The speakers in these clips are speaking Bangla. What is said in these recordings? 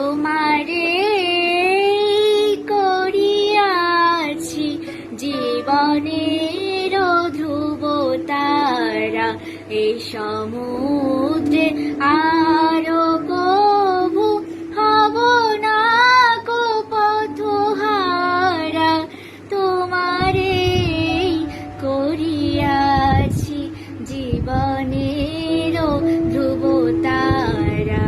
তোমারে করিয়াছি জীবনের ধ্রুব তারা, এই সমুদ্রে আরো কবু হব না কো পথহারা। তোমারে করিয়াছি জীবনের ধ্রুব তারা।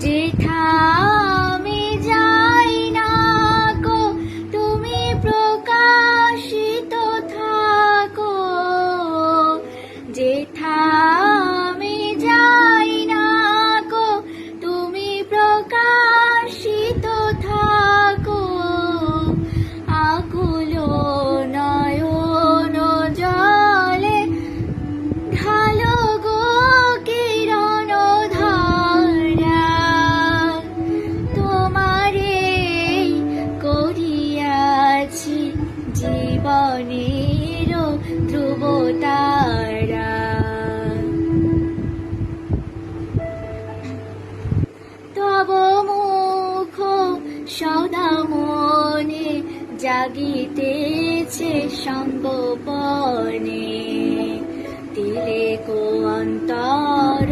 যেথা আমি যাই না গো তুমি প্রকাশিত থাকো, যেথা আমি যাই না গো তুমি প্রকাশিত থাকো। আকুল নয়ন জলে ঢালো গো কিরণ ধারা, তোমারে করিয়াছি জীবনের ধ্রুব তারা। তব মুখ সদা মনে জাগিতেছে সঙ্গোপনে, তিলেক অন্তর